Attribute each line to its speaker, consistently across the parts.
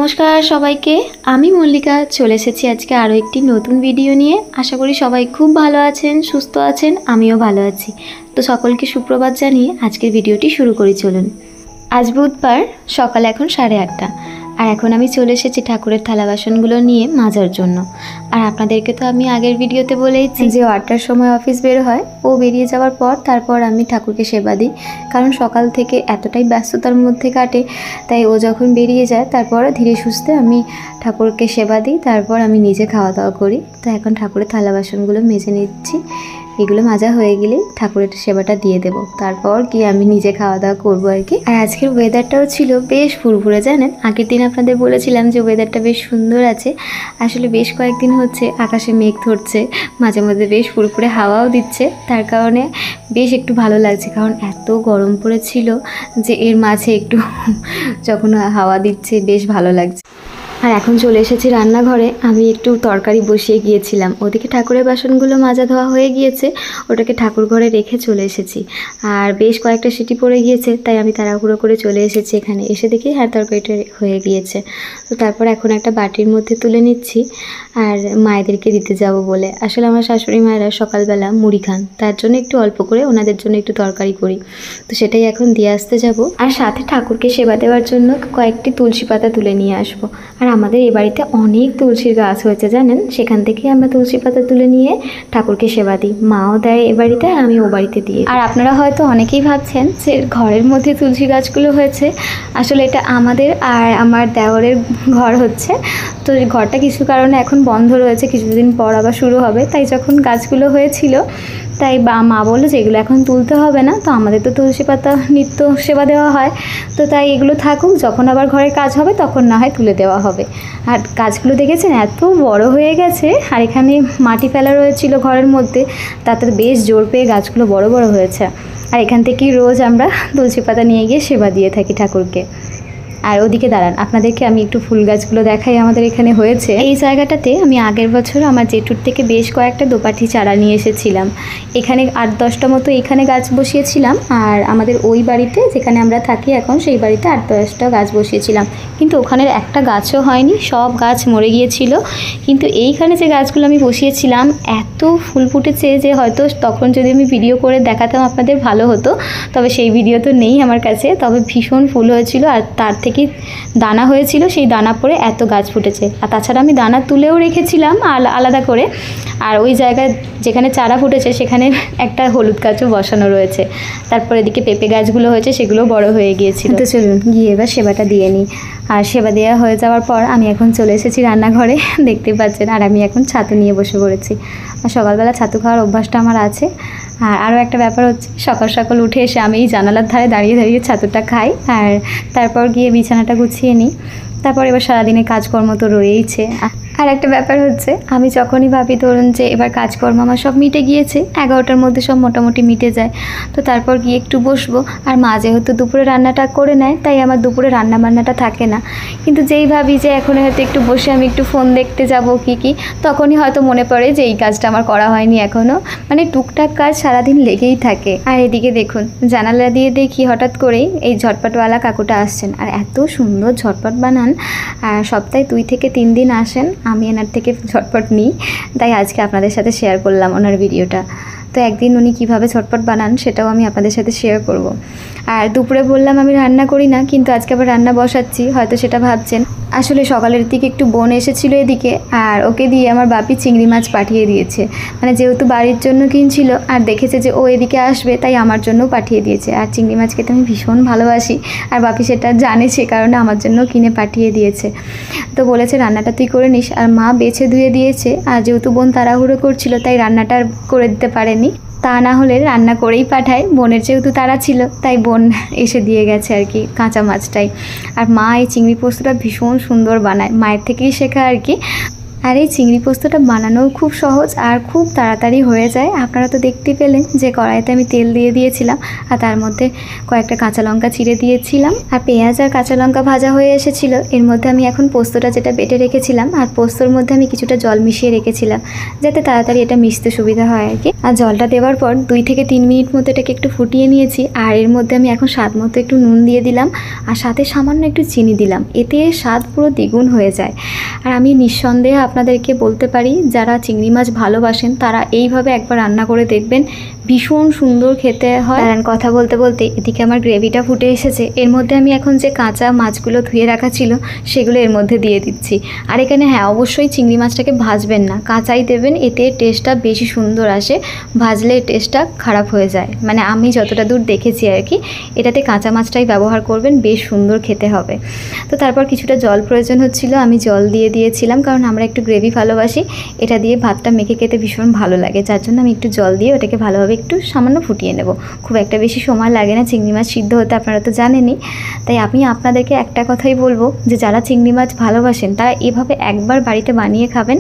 Speaker 1: নমস্কার সবাইকে, আমি মল্লিকা চলে এসেছি আজকে আরও একটি নতুন ভিডিও নিয়ে। আশা করি সবাই খুব ভালো আছেন, সুস্থ আছেন, আমিও ভালো আছি। তো সকলকে সুপ্রভাত জানিয়ে আজকের ভিডিওটি শুরু করি চলুন। আজ বুধবার, সকাল এখন 8:30, আর এখন আমি চলে এসেছি ঠাকুরের থালা বাসনগুলো নিয়ে মাজার জন্য। আর আপনাদেরকে তো আমি আগের ভিডিওতে বলেইছি যে 8টার সময় অফিস বের হয়, ও বেরিয়ে যাওয়ার পর তারপর আমি ঠাকুরকে সেবা দিই, কারণ সকাল থেকে এতটাই ব্যস্ততার মধ্যে কাটে, তাই ও যখন বেরিয়ে যায় তারপর ধীরে সুস্থে আমি ঠাকুরকে সেবা দিই, তারপর আমি নিজে খাওয়া দাওয়া করি। তো এখন ঠাকুরের থালা বাসনগুলো মেজে নিচ্ছি, এগুলো মাজা হয়ে গেলে ঠাকুরের সেবাটা দিয়ে দেব, তারপর কি আমি নিজে খাওয়া দাওয়া করবো আর কি। আর আজকের ওয়েদারটাও ছিল বেশ ফুরফুরে, জানেন আগের দিন আপনাদের বলেছিলাম যে ওয়েদারটা বেশ সুন্দর আছে। আসলে বেশ কয়েকদিন হচ্ছে আকাশে মেঘ ধরছে, মাঝে মধ্যে বেশ ফুরফুরে হাওয়াও দিচ্ছে, তার কারণে বেশ একটু ভালো লাগছে, কারণ এত গরম পড়েছিল যে এর মাঝে একটু যখন হাওয়া দিচ্ছে বেশ ভালো লাগছে। আর এখন চলে এসেছি রান্নাঘরে, আমি একটু তরকারি বসিয়ে গিয়েছিলাম, ওদিকে ঠাকুরের বাসনগুলো মাজা ধোয়া হয়ে গিয়েছে, ওটাকে ঠাকুর ঘরে রেখে চলে এসেছি। আর বেশ কয়েকটা সিটি পড়ে গিয়েছে, তাই আমি তাড়াহুড়ো করে চলে এসেছি এখানে, এসে দেখি হ্যাঁ তরকারিটা হয়ে গিয়েছে। তো তারপর এখন একটা বাটির মধ্যে তুলে নিচ্ছি আর মায়েদেরকে দিতে যাব বলে। আসলে আমার শাশুড়ি মায়েরা সকালবেলা মুড়ি খান, তার জন্য একটু অল্প করে ওনাদের জন্য একটু তরকারি করি, তো সেটাই এখন দিয়ে আসতে যাব। আর সাথে ঠাকুরকে সেবা দেওয়ার জন্য কয়েকটি তুলসী পাতা তুলে নিয়ে আসবো। আর আমাদের এ বাড়িতে অনেক তুলসীর গাছ হয়েছে জানেন, সেখান থেকে আমরা তুলসী পাতা তুলে নিয়ে ঠাকুরকে সেবা দিই, মাও দেয় এ বাড়িতে আর আমি ও বাড়িতে দিই। আর আপনারা হয়তো অনেকেই ভাবছেন যে ঘরের মধ্যে তুলসী গাছগুলো হয়েছে, আসলে এটা আমাদের আর আমার দেওরের ঘর হচ্ছে, তো ঘরটা কিছু কারণে এখন বন্ধ রয়েছে, কিছুদিন পর আবার শুরু হবে। তাই যখন গাছগুলো হয়েছিল তাই মা বললো যে এগুলো এখন তুলতে হবে না, তো আমাদের তো তুলসী পাতা নিত্য সেবা দেওয়া হয়, তো তাই এগুলো থাকুক, যখন আবার ঘরের কাজ হবে তখন না হয় তুলে দেওয়া হবে। আর গাছগুলো দেখেছেন এত বড় হয়ে গেছে, আর এখানে মাটি ফেলা রয়েছিল ঘরের মধ্যে, তাতে বেশ জোর পেয়ে গাছগুলো বড় বড় হয়েছে। আর এখান থেকেই রোজ আমরা তুলসী পাতা নিয়ে গিয়ে সেবা দিয়ে থাকি ঠাকুরকে। আর ওদিকে দাঁড়ান, আপনাদেরকে আমি একটু ফুল গাছগুলো দেখাই আমাদের এখানে হয়েছে। এই জায়গাটাতে আমি আগের বছর আমার জেঠুর থেকে বেশ কয়েকটা দোপাটি চারা নিয়ে এসেছিলাম, এখানে 8-10টা মতো এখানে গাছ বসিয়েছিলাম। আর আমাদের ওই বাড়িতে যেখানে আমরা থাকি এখন, সেই বাড়িতে 8-10টা গাছ বসিয়েছিলাম, কিন্তু ওখানের একটা গাছও হয়নি, সব গাছ মরে গিয়েছিল। কিন্তু এইখানে যে গাছগুলো আমি বসিয়েছিলাম এত ফুল ফুটেছে যে হয়তো তখন যদি আমি ভিডিও করে দেখাতাম আপনাদের ভালো হতো, তবে সেই ভিডিও তো নেই আমার কাছে, তবে ভীষণ ফুল হয়েছিল। আর তার থেকে দানা হয়েছিল, সেই দানা পরে এত গাছ ফুটেছে। আর তাছাড়া আমি দানা তুলেও রেখেছিলাম আলাদা করে। আর ওই জায়গায় যেখানে চারা ফুটেছে সেখানে একটা হলুদ গাছও বসানো রয়েছে। তারপর এদিকে পেঁপে গাছগুলো হয়েছে, সেগুলো বড় হয়ে গিয়েছিল। তো চলুন গিয়ে এবার সেবাটা দিয়ে নিই। আর সেবা দেওয়া হয়ে যাওয়ার পর আমি এখন চলে এসেছি রান্নাঘরে, দেখতে পাচ্ছেন। আর আমি এখন ছাতু নিয়ে বসে পড়েছি, আর সকালবেলা ছাতু খাওয়ার অভ্যাসটা আমার আছে। আর আরও একটা ব্যাপার হচ্ছে, সকাল সকাল উঠে এসে আমি এই জানালার ধারে দাঁড়িয়ে দাঁড়িয়ে ছাতুটা খাই, আর তারপর গিয়ে বিছানাটা গুছিয়ে নিই। তারপর এবার সারাদিনের কাজকর্ম তো রয়েইছে। আর একটা ব্যাপার হচ্ছে, আমি যখনই ভাবি ধরুন যে এবার কাজকর্ম আমার সব মিটে গিয়েছে, 11টার মধ্যে সব মোটামুটি মিটে যায়, তো তারপর গিয়ে একটু বসবো। আর মা যেহেতু দুপুরে রান্নাটা করে নেয়, তাই আমার দুপুরে রান্না বান্নাটা থাকে না। কিন্তু যেই ভাবি যে এখন হয়তো একটু বসে আমি একটু ফোন দেখতে যাব কি, তখনই হয়তো মনে পড়ে যে এই কাজটা আমার করা হয়নি এখনও। মানে টুকটাক কাজ সারাদিন লেগেই থাকে। আর এদিকে দেখুন, জানালা দিয়ে দেখি হঠাৎ করেই এই ঝটপটওয়ালা কাকুটা আসছেন, আর এত সুন্দর ঝটপট বানান। আর সপ্তাহে 2 থেকে 3 দিন আসেন, আমি এনার থেকে ঝটপট নিই, তাই আজকে আপনাদের সাথে শেয়ার করলাম ওনার ভিডিওটা। তো একদিন উনি কীভাবে ঝটপট বানান সেটাও আমি আপনাদের সাথে শেয়ার করব। আর দুপুরে বললাম আমি রান্না করি না, কিন্তু আজকে আবার রান্না বসাচ্ছি, হয়তো সেটা ভাবছেন। আসলে সকালের দিকে একটু বোন এসেছিলো এদিকে, আর ওকে দিয়ে আমার বাপি চিংড়ি মাছ পাঠিয়ে দিয়েছে, মানে যেহেতু বাড়ির জন্য কিনছিল আর দেখেছে যে ও এদিকে আসবে, তাই আমার জন্যও পাঠিয়ে দিয়েছে। আর চিংড়ি মাছ খেতে আমি ভীষণ ভালোবাসি, আর বাপি সেটা জানে, সে কারণে আমার জন্য কিনে পাঠিয়ে দিয়েছে। তো বলেছে রান্নাটা তুই করে নিস, আর মা বেছে ধুয়ে দিয়েছে। আর যেহেতু বোন তাড়াহুড়ো করছিল, তাই রান্নাটা করে দিতে পারেনি, তা না হলে রান্না করেই পাঠায়। বোনের যেহেতু তাড়া ছিল, তাই বোন এসে দিয়ে গেছে আর কি কাঁচা মাছটাই। আর মা এই চিংড়ি পোস্তটা ভীষণ সুন্দর বানায়, মায়ের থেকেই শেখা আর কি। আর এই চিংড়ি পোস্তটা বানানোও খুব সহজ আর খুব তাড়াতাড়ি হয়ে যায়। আপনারা তো দেখতে পেলেন যে কড়াইতে আমি তেল দিয়ে দিয়েছিলাম আর তার মধ্যে কয়েকটা কাঁচা লঙ্কা চিড়ে দিয়েছিলাম আর পেঁয়াজ আর কাঁচা লঙ্কা ভাজা হয়ে এসেছিল। এর মধ্যে আমি এখন পোস্তটা যেটা বেটে রেখেছিলাম আর পোস্তর মধ্যে আমি কিছুটা জল মিশিয়ে রেখেছিলাম যাতে তাড়াতাড়ি এটা মিশতে সুবিধা হয় আর কি। আর জলটা দেওয়ার পর 2 থেকে 3 মিনিট মতো এটাকে একটু ফুটিয়ে নিয়েছি। আর এর মধ্যে আমি এখন স্বাদ মতো একটু নুন দিয়ে দিলাম আর সাথে সামান্য একটু চিনি দিলাম, এতে স্বাদ পুরো দ্বিগুণ হয়ে যায়। আর আমি নিঃসন্দেহে আপনাদেরকে বলতে পারি যারা চিংড়ি মাছ ভালোবাসেন তারা এইভাবে একবার রান্না করে দেখবেন, ভীষণ সুন্দর খেতে হয়। আর কথা বলতে বলতে এদিকে আমার গ্রেভিটা ফুটে এসেছে। এর মধ্যে আমি এখন যে কাঁচা মাছগুলো ধুয়ে রাখা ছিল সেগুলো এর মধ্যে দিয়ে দিচ্ছি। আর এখানে হ্যাঁ অবশ্যই চিংড়ি মাছটাকে ভাজবেন না, কাঁচাই দেবেন, এতে টেস্টটা বেশি সুন্দর আসে। ভাজলে টেস্টটা খারাপ হয়ে যায়, মানে আমি যতটা দূর দেখেছি আর কি। এটাতে কাঁচা মাছটাই ব্যবহার করবেন, বেশ সুন্দর খেতে হবে। তো তারপর কিছুটা জল প্রয়োজন হচ্ছিল, আমি জল দিয়ে দিয়েছিলাম কারণ আমরা একটু গ্রেভি ভালোবাসি। এটা দিয়ে ভাতটা মেখে খেতে ভীষণ ভালো লাগে, যার জন্য আমি একটু জল দিয়ে ওটাকে ভালোভাবে একটু সামান্য ফুটিয়ে নেব। খুব একটা বেশি সময় লাগে না চিংড়ি মাছ সিদ্ধ হতে, আপনারা তো জানেনই। তাই আমি আপনাদেরকে একটা কথাই বলবো যে যারা চিংড়ি মাছ ভালোবাসেন তারা এভাবে একবার বাড়িতে বানিয়ে খাবেন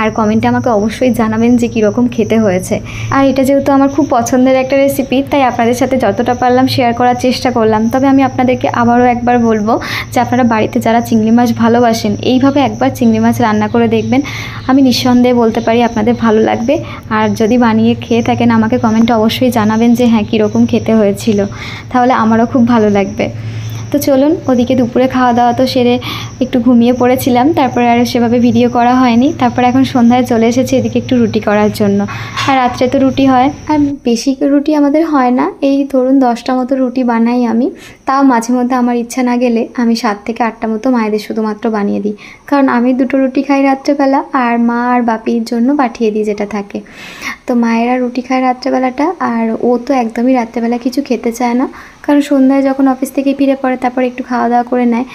Speaker 1: আর কমেন্টে আমাকে অবশ্যই জানাবেন যে কীরকম খেতে হয়েছে। আর এটা যেহেতু আমার খুব পছন্দের একটা রেসিপি তাই আপনাদের সাথে যতটা পারলাম শেয়ার করার চেষ্টা করলাম। তবে আমি আপনাদেরকে আবারও একবার বলবো যে আপনারা বাড়িতে যারা চিংড়ি মাছ ভালোবাসেন এইভাবে একবার চিংড়ি মাছ রান্না করে দেখবেন, আমি নিঃসন্দেহে বলতে পারি আপনাদের ভালো লাগবে। আর যদি বানিয়ে খেয়ে থাকেন আমাকে কমেন্টে অবশ্যই জানাবেন যে হ্যাঁ কীরকম খেতে হয়েছিল, তাহলে আমারও খুব ভালো লাগবে। তো চলুন, ওদিকে দুপুরে খাওয়া দাওয়া তো সেরে একটু ঘুমিয়ে পড়েছিলাম, তারপরে আর সেভাবে ভিডিও করা হয়নি। তারপর এখন সন্ধ্যায় চলে এসেছি এদিকে একটু রুটি করার জন্য। আর রাত্রে তো রুটি হয়, আর বেশি রুটি আমাদের হয় না, এই ধরুন 10টা মতো রুটি বানাই আমি। তাও মাঝে মধ্যে আমার ইচ্ছা না গেলে আমি 7 থেকে 8টা মতো মায়েদের শুধুমাত্র বানিয়ে দিই, কারণ আমি 2টো রুটি খাই রাত্রেবেলা আর মা আর বাপির জন্য পাঠিয়ে দিই যেটা থাকে। তো মায়েরা রুটি খায় রাত্রেবেলাটা, আর ও তো একদমই রাত্রেবেলা কিছু খেতে চায় না, কারণ সন্ধ্যায় যখন অফিস থেকে ফিরে পড়ে তারপর একটু খাওয়া দাওয়া করে নেয়,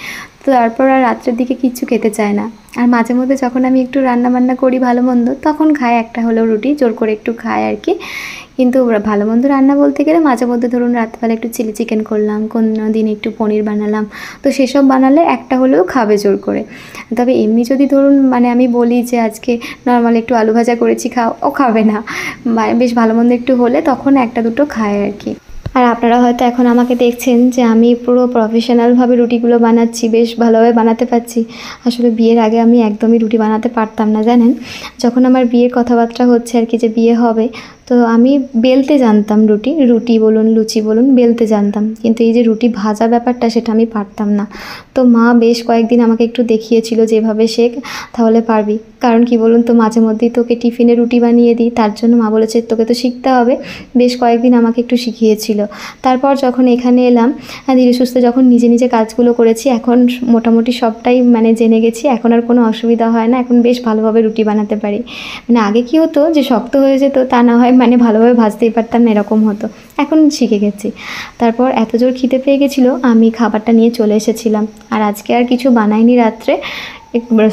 Speaker 1: তো তারপর আর রাত্রের দিকে কিচ্ছু খেতে চায় না। আর মাঝে মধ্যে যখন আমি একটু রান্না বান্না করি ভালো মন্দ তখন খায় একটা হলেও রুটি, জোর করে একটু খায় আর কি। কিন্তু ভালো মন্দ রান্না বলতে গেলে মাঝে মধ্যে ধরুন রাত্রেবেলা একটু চিলি চিকেন করলাম, কোনো দিন একটু পনির বানালাম, তো সেসব বানালে একটা হলেও খাবে জোর করে। তবে এমনি যদি ধরুন মানে আমি বলি যে আজকে নর্মাল একটু আলু ভাজা করেছি খাও, ও খাবে না। বেশ ভালো মন্দ একটু হলে তখন 1টা 2টো খায় আর কি। আর আপনারা হয়তো এখন আমাকে দেখছেন যে আমি পুরো প্রফেশনালভাবে রুটিগুলো বানাচ্ছি, বেশ ভালোভাবে বানাতে পারছি। আসলে বিয়ের আগে আমি একদমই রুটি বানাতে পারতাম না জানেন। যখন আমার বিয়ের কথাবার্তা হচ্ছে আর কি, যে বিয়ে হবে, তো আমি বেলতে জানতাম, রুটি বলুন লুচি বলুন বেলতে জানতাম, কিন্তু এই যে রুটি ভাজা ব্যাপারটা সেটা আমি পারতাম না। তো মা বেশ কয়েকদিন আমাকে একটু দেখিয়েছিল যেভাবে শেখ তাহলে পারবি, কারণ কি বলুন তো মাঝে মধ্যেই তোকে টিফিনে রুটি বানিয়ে দিই, তার জন্য মা বলেছে তোকে তো শিখতে হবে। বেশ কয়েকদিন আমাকে একটু শিখিয়েছিল। তারপর যখন এখানে এলাম ধীরে সুস্থে যখন নিজে নিজে কাজগুলো করেছি, এখন মোটামুটি সবটাই মানে জেনে গেছি, এখন আর কোনো অসুবিধা হয় না, এখন বেশ ভালোভাবে রুটি বানাতে পারি। মানে আগে কী হতো যে শক্ত হয়ে যেত, তা না হয় মানে ভালোভাবে ভাজতেই পারতাম না, এরকম হতো। এখন শিখে গেছি। তারপর এত জোর খিদে পেয়ে গেছিলো, আমি খাবারটা নিয়ে চলে এসেছিলাম। আর আজকে আর কিছু বানাইনি রাত্রে,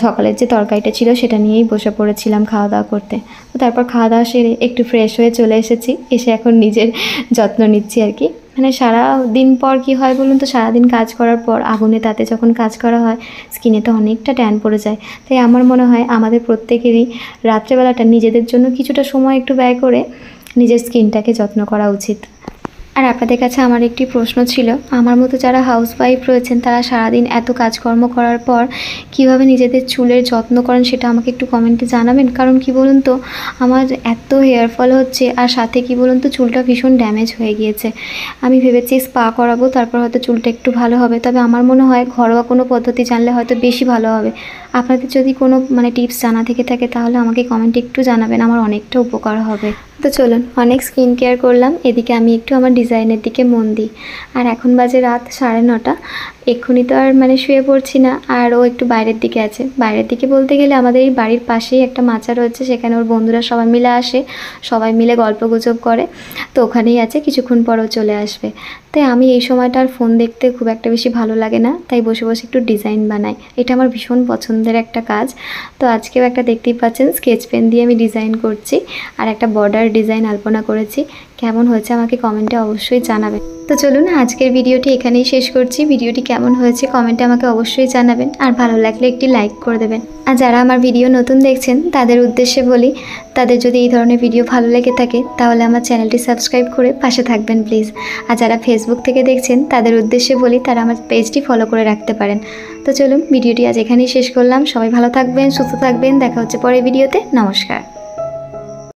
Speaker 1: সকালের যে তরকারিটা ছিল সেটা নিয়েই বসে পড়েছিলাম খাওয়া দাওয়া করতে। তো তারপর খাওয়া দাওয়া সেরে একটু ফ্রেশ হয়ে চলে এসেছি, এসে এখন নিজের যত্ন নিচ্ছি আর কি। মানে সারা দিন পর কি হয় বলুন তো, সারাদিন কাজ করার পর আগুনে তাতে যখন কাজ করা হয় স্কিনে তো অনেকটা ট্যান পড়ে যায়। তাই আমার মনে হয় আমাদের প্রত্যেকেরই রাত্রেবেলাটা নিজেদের জন্য কিছুটা সময় একটু ব্যয় করে নিজের স্কিনটাকে যত্ন করা উচিত। আর আপনাদের কাছে আমার একটি প্রশ্ন ছিল, আমার মতো যারা হাউসওয়াইফ রয়েছেন তারা সারাদিন এত কাজকর্ম করার পর কিভাবে নিজেদের চুলের যত্ন করেন সেটা আমাকে একটু কমেন্টে জানাবেন। কারণ কি বলুন তো, আমার এত হেয়ার ফল হচ্ছে, আর সাথে কি বলুন তো চুলটা ভীষণ ড্যামেজ হয়ে গিয়েছে। আমি ভেবেছি স্পা করাবো, তারপর হয়তো চুলটা একটু ভালো হবে। তবে আমার মনে হয় ঘরোয়া কোনো পদ্ধতি জানলে হয়তো বেশি ভালো হবে। আপনাদের যদি কোনো মানে টিপস জানা থেকে থাকে তাহলে আমাকে কমেন্টে একটু জানাবেন, আমার অনেকটা উপকার হবে। তো চলুন, অনেক স্কিন কেয়ার করলাম, এদিকে আমি একটু আমার ডিজাইনের দিকে মন দিই। আর এখন বাজে রাত 9:30, এক্ষুনি তো আর মানে শুয়ে পড়ছি না। আর ও একটু বাইরের দিকে আছে, বাইরের দিকে বলতে গেলে আমাদের এই বাড়ির পাশেই একটা মাচা রয়েছে, সেখানে ওর বন্ধুরা সবাই মিলে আসে, সবাই মিলে গল্প গুজব করে, তো ওখানেই আছে, কিছুক্ষণ পরও চলে আসবে। তাই আমি এই সময়টা আর ফোন দেখতে খুব একটা বেশি ভালো লাগে না, তাই বসে বসে একটু ডিজাইন বানাই, এটা আমার ভীষণ পছন্দের একটা কাজ। তো আজকেও একটা দেখতেই পাচ্ছেন স্কেচ পেন দিয়ে আমি ডিজাইন করছি, আর একটা বর্ডার ডিজাইন আলপনা করেছি। কেমন হয়েছে আমাকে কমেন্টে অবশ্যই জানাবেন। তো চলুন আজকের ভিডিওটি এখানেই শেষ করছি। ভিডিওটি কেমন হয়েছে কমেন্টে আমাকে অবশ্যই জানাবেন, আর ভালো লাগলে একটি লাইক করে দেবেন। আর যারা আমার ভিডিও নতুন দেখছেন তাদের উদ্দেশ্যে বলি, তাদের যদি এই ধরনের ভিডিও ভালো লেগে থাকে তাহলে আমার চ্যানেলটি সাবস্ক্রাইব করে পাশে থাকবেন প্লিজ। আর যারা ফেসবুক থেকে দেখছেন তাদের উদ্দেশ্যে বলি তারা আমার পেজটি ফলো করে রাখতে পারেন। তো চলুন ভিডিওটি আজ এখানেই শেষ করলাম। সবাই ভালো থাকবেন, সুস্থ থাকবেন, দেখা হচ্ছে পরের ভিডিওতে। নমস্কার।